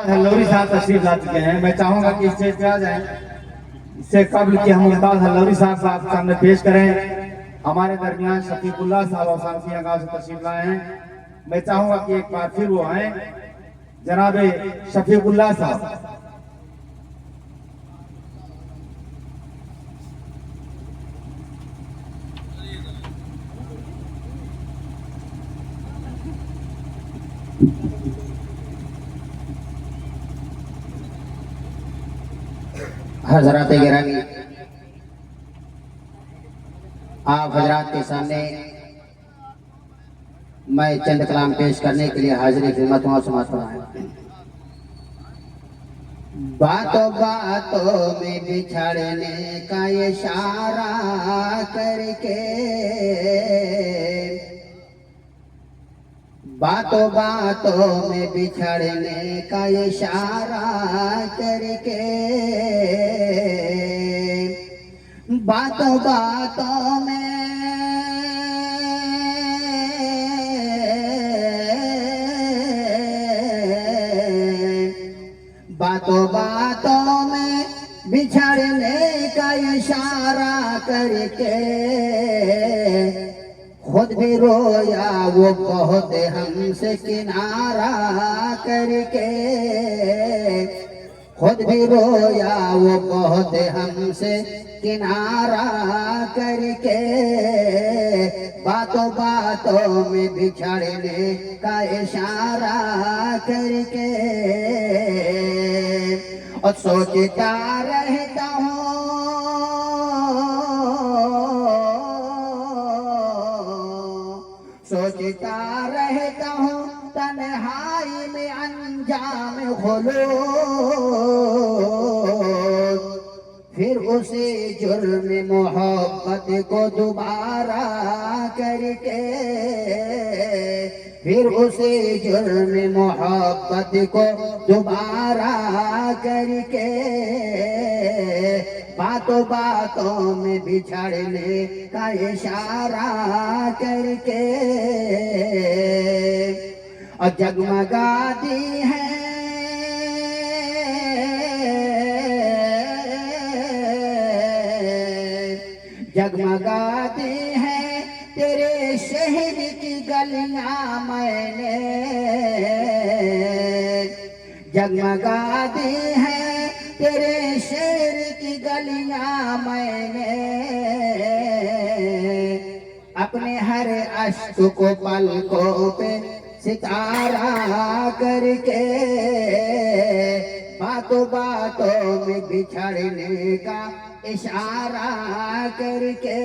हल्लौरी साहब तशरीफ ला चुके हैं। मैं चाहूंगा कि स्टेज पे आ जाएं। इससे कबल कि हम मुमताज हल्लौरी साहब आपके सामने पेश करें, हमारे दरमियान शफीकुल्लाह साहब और सानफिया गांव से तशरीफ लाए हैं। मैं चाहूंगा कि एक बार फिर वो आए, जनाबे शफीकुल्लाह साहब। हजरत गिरामी, आप हजरात के सामने मैं चंद कलाम पेश करने के लिए हाजिर खिदमत हुआ। समाज है बातों बातों में बिछड़ने का इशारा करके, बातों बातों में बिछड़ने का इशारा करके, बातों बातों में बातों बातों में बिछड़ने का इशारा करके खुद भी रोया वो बहुत हमसे किनारा करके, खुद भी रोया वो बहुत हमसे किनारा करके, बातों बातों में बिछड़ने का इशारा करके। और सोचता रहता हूँ, सोचता रहता हूँ तन्हाई में अंजाम खुलूस, फिर उसे जुर्म मोहब्बत को दोबारा करके, फिर उसे जुर्म मोहब्बत को दोबारा करके, बातों बातों में बिछड़ने का इशारा करके। और जगमगाती है जगमगाती है तेरे शहर की गलियां, मैंने जगमगाती है तेरे शहर की गलियां, मैंने अपने हर अश्क को पलकों पे सितारा करके, बातों बातों में बिछड़ने का इशारा करके।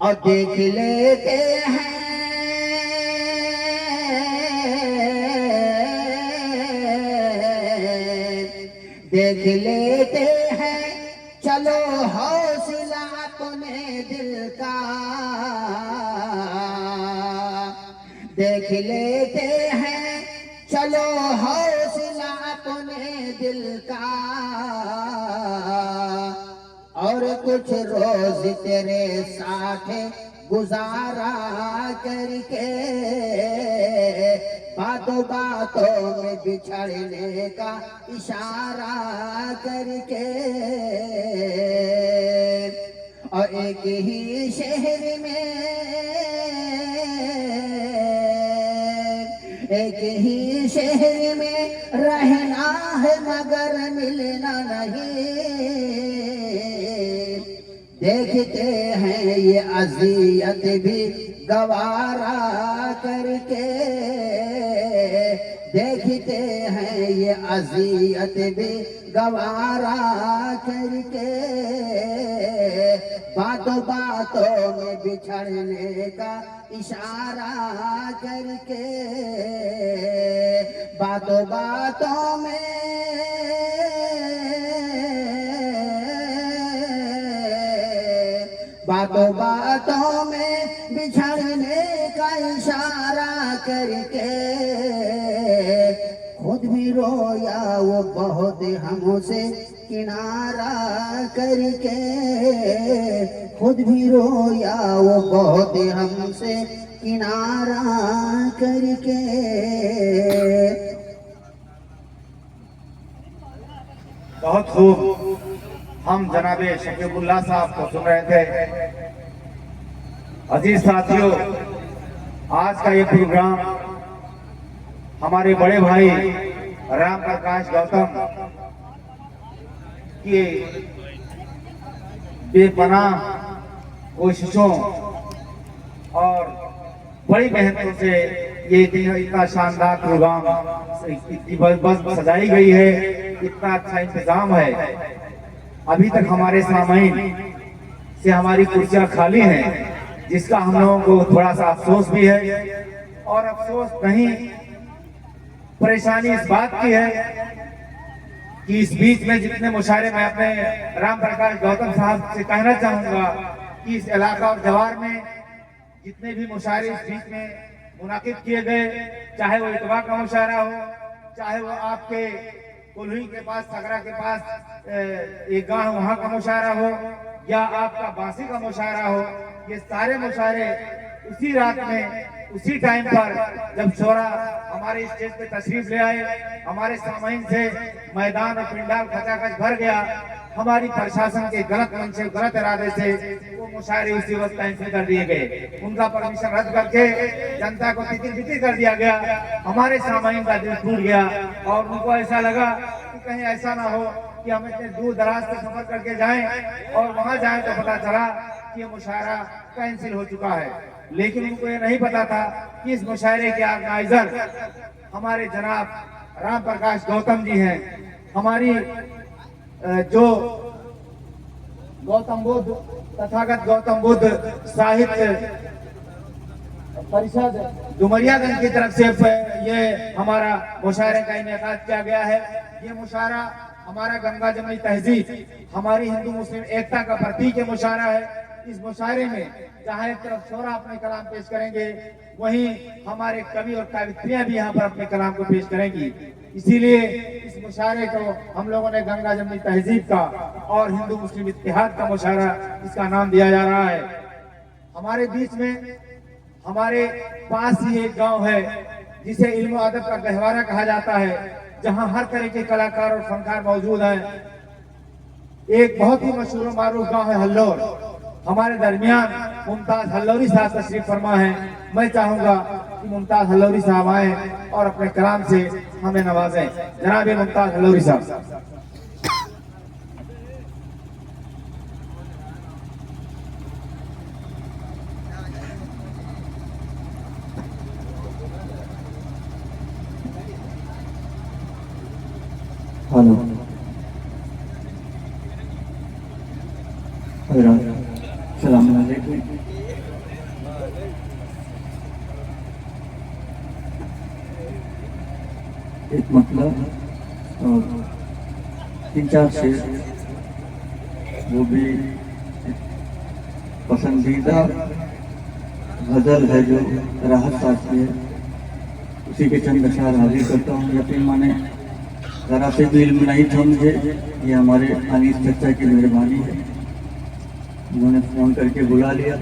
और देख लेते हैं देख लेते हैं चलो हौसला अपने दिल का, देख लेते हैं चलो हौसला अपने दिल का। और कुछ रोज तेरे साथ गुजारा करके, बातों बातों में बिछड़ने का इशारा करके। और एक ही शहर में एक ही शहर में रहना है मगर मिलना नहीं, देखते हैं ये अज़ियत भी गवारा करके, देखते हैं ये अज़ियत भी गवारा करके, बातों बातों में बिछड़ने का इशारा करके, बातों बातों में बातों बातों में बिछड़ने का इशारा करके खुद भी रोया वो बहुत हमसे किनारा करके, खुद भी रोया वो बहुत हमसे किनारा करके। बहुत खूब, हम जनाबे शकीबुल्लाह साहब को सुन रहे थे। अजीज साथियों, आज का ये प्रोग्राम हमारे बड़े भाई राम प्रकाश गौतम की बेपनाह कोशिशों और बड़ी मेहनतों से ये इतना शानदार प्रोग्राम इतनी बस सजाई गई है, इतना अच्छा इंतजाम है। अभी तक हमारे सामईन से हमारी कुर्सियां खाली हैं, जिसका हम लोगों को थोड़ा सा अफसोस भी है। और अफसोस नहीं, परेशानी इस बात की है कि इस बीच में जितने मुशायरे मैं अपने राम प्रकाश गौतम साहब से कहना चाहूंगा कि इस इलाका और जवार में जितने भी मुशायरे इस बीच में मुनाकिद किए गए, चाहे वो इतवा का मुशायरा हो, चाहे वो आपके कुल्ही के पास सगरा के पास एक गांव वहां का मुशायरा हो, या आपका बांसी का मुशायरा हो, ये सारे मुशायरे उसी रात में उसी टाइम पर जब शोरा हमारे स्टेज पे तशरीफ ले आए, हमारे सामईन से मैदान और पिंडाल खचाखच भर गया। हमारी प्रशासन के गलत मन से, गलत इरादे से वो मुशायरे उसी वक्त कैंसिल कर दिए गए। उनका परमिशन रद्द करके जनता को तितिर बितिर कर दिया गया। हमारे सामईन का दिल टूट गया और उनको ऐसा लगा कि कहीं ऐसा ना हो कि हम इतने दूर दराज से सफर करके जाएं और वहां जाएं तो पता चला कि ये मुशायरा कैंसिल हो चुका है। लेकिन उनको ये नहीं पता था कि इस मुशायरे के ऑर्गेनाइजर हमारे जनाब राम प्रकाश गौतम जी हैं। हमारी जो गौतम बुद्ध, तथागत गौतम बुद्ध साहित्य परिषद डुमरियागंज की तरफ से ये हमारा मुशायरे का इनेकाद किया गया है। ये मुशायरा हमारा गंगा जमुनी तहजीब, हमारी हिंदू मुस्लिम एकता का प्रतीक मुशायरा है। इस मुशायरे में जहाँ एक तरफ शोरा अपने कलाम पेश करेंगे, वहीं हमारे कवि और कवित्रियां भी यहाँ पर अपने कलाम को पेश करेंगी। इसीलिए इस मुशायरे को हम लोगों ने गंगा जमुनी तहजीब का और हिंदू मुस्लिम इत्तेहाद का मुशायरा इसका नाम दिया जा रहा है। हमारे बीच में हमारे पास ही एक गांव है जिसे इल्म अदब का गहवारा कहा जाता है, जहां हर तरह के कलाकार और फनकार मौजूद हैं। एक बहुत ही मशहूर मारूफ गांव है हल्लौर। हमारे दरमियान मुमताज हल्लौरी साहब तशरीफ फरमा है। मैं चाहूंगा कि मुमताज हल्लौरी साहब आए और अपने कलाम से हमें नवाजें। जनाब मुमताज हल्लौरी साहब। हेलो, सलाम अलैकुम। एक मतलब और 3-4 शेर, वो भी पसंदीदा गजल है जो राहत साथी है, उसी के चंद अशार हाजिर करता हूँ। यकीन माने जरा से भी इल्म नहीं था मुझे, ये हमारे अनीस चचा की मेहरबानी है, उन्होंने फोन करके बुला लिया।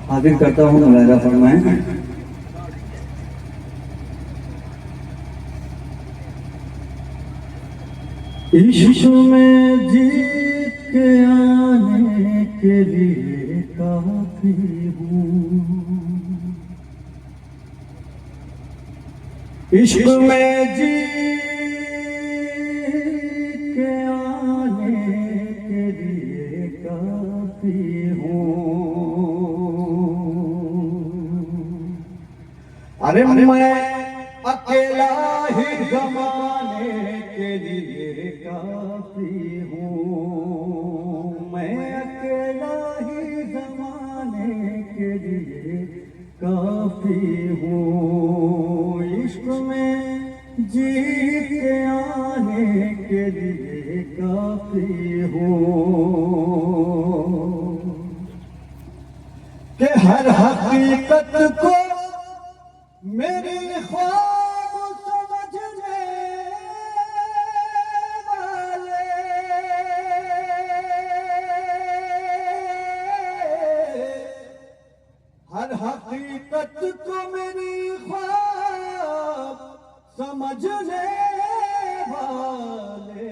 हाजिर करता हूँ, मुलाहिजा फरमाएं। इश्क में जीत के आने के लिए काफी हूँ, इश्क में जीत के आने के लिए काफी हूँ। अरे मैं अकेला ही जमाने के लिए काफी हूँ, मैं अकेला ही जमाने के लिए काफी हूँ। इश्क में जीत के आने के लिए काफी हूँ कि हर हकीकत को मेरी ख्वाब समझने वाले समझने वाले,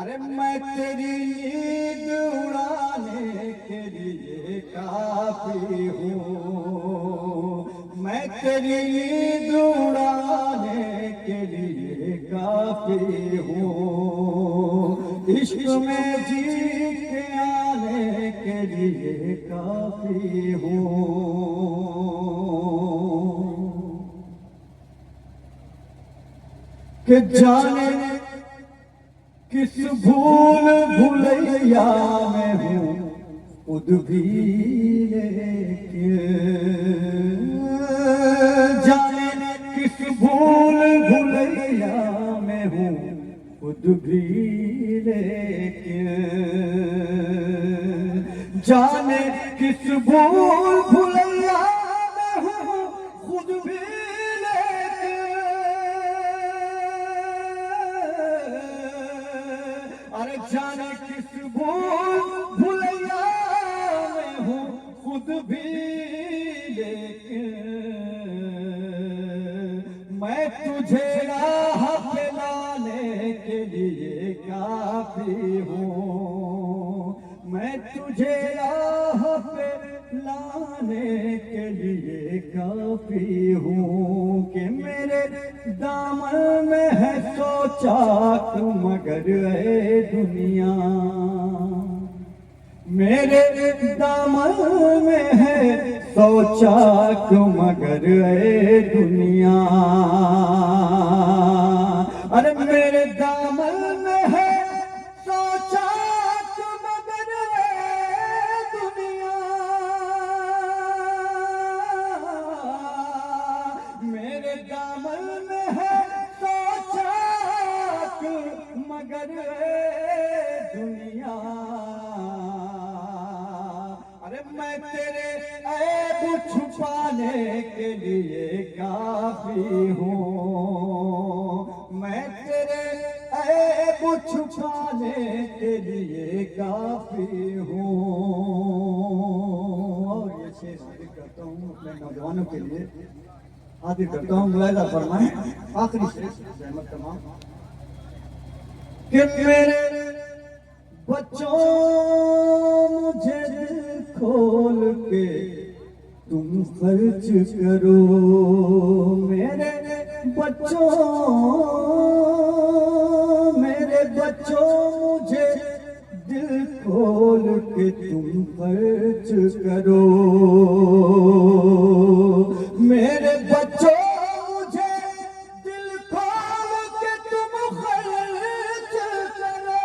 अरे मैं तेरी नींद उड़ाने के लिए काफी हूँ, मैं तेरी नींद उड़ाने के लिए काफी हूँ, इश्क में जी के आने के लिए काफी हूँ। कि जाने किस भूल भुलैया में हूँ खुद भी लेके, जाने किस भूल भुलैया में हूँ खुद भी लेके, जाने किस भूल भुलैया में हूँ खुद भी लेके, अरे जाने किस भूल भुलैया में हूँ खुद भी लेके, मैं तुझे राह पे लाने के लिए काफी हूँ, मैं तुझे राह पे लाने के लिए काफी हूँ, कि मेरे दामन में है सोचा तू मगर है दुनिया, मेरे दामन में है सोचा तू मगर है दुनिया, अरे मेरे दामन में है सोचा तू मगर है दुनिया, मेरे दामन में है सोचा तू मगर है दुनिया, अरे मैं तेरे ऐब छुपाने के लिए काफी हूँ, मैं तेरे ऐब छुपाने के लिए काफी हूँ। और ये शेर हाजिर करता हूँ अपने नौजवानों के लिए, हाजिर करता हूँ, मुलाहिजा फरमाएं आखिरी शेर रहमत तमाम, कि मेरे बच्चों मुझे दिल खोल के तुम खर्च करो, मेरे बच्चों मुझे दिल खोल के तुम खर्च करो, मेरे बच्चों मुझे दिल खोल के तुम खर्च करो,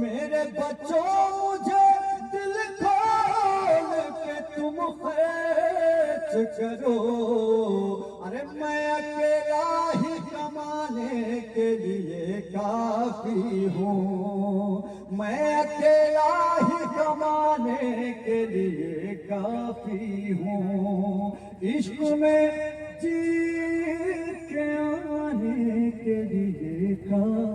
मेरे बच्चों मुझे दिल खोल के तुम खर्च करो, अरे मैं अकेला ही कमाने के लिए काफी हूँ, मैं अकेला ही कमाने के लिए काफी हूँ, इश्क में जी के आने के लिए काफी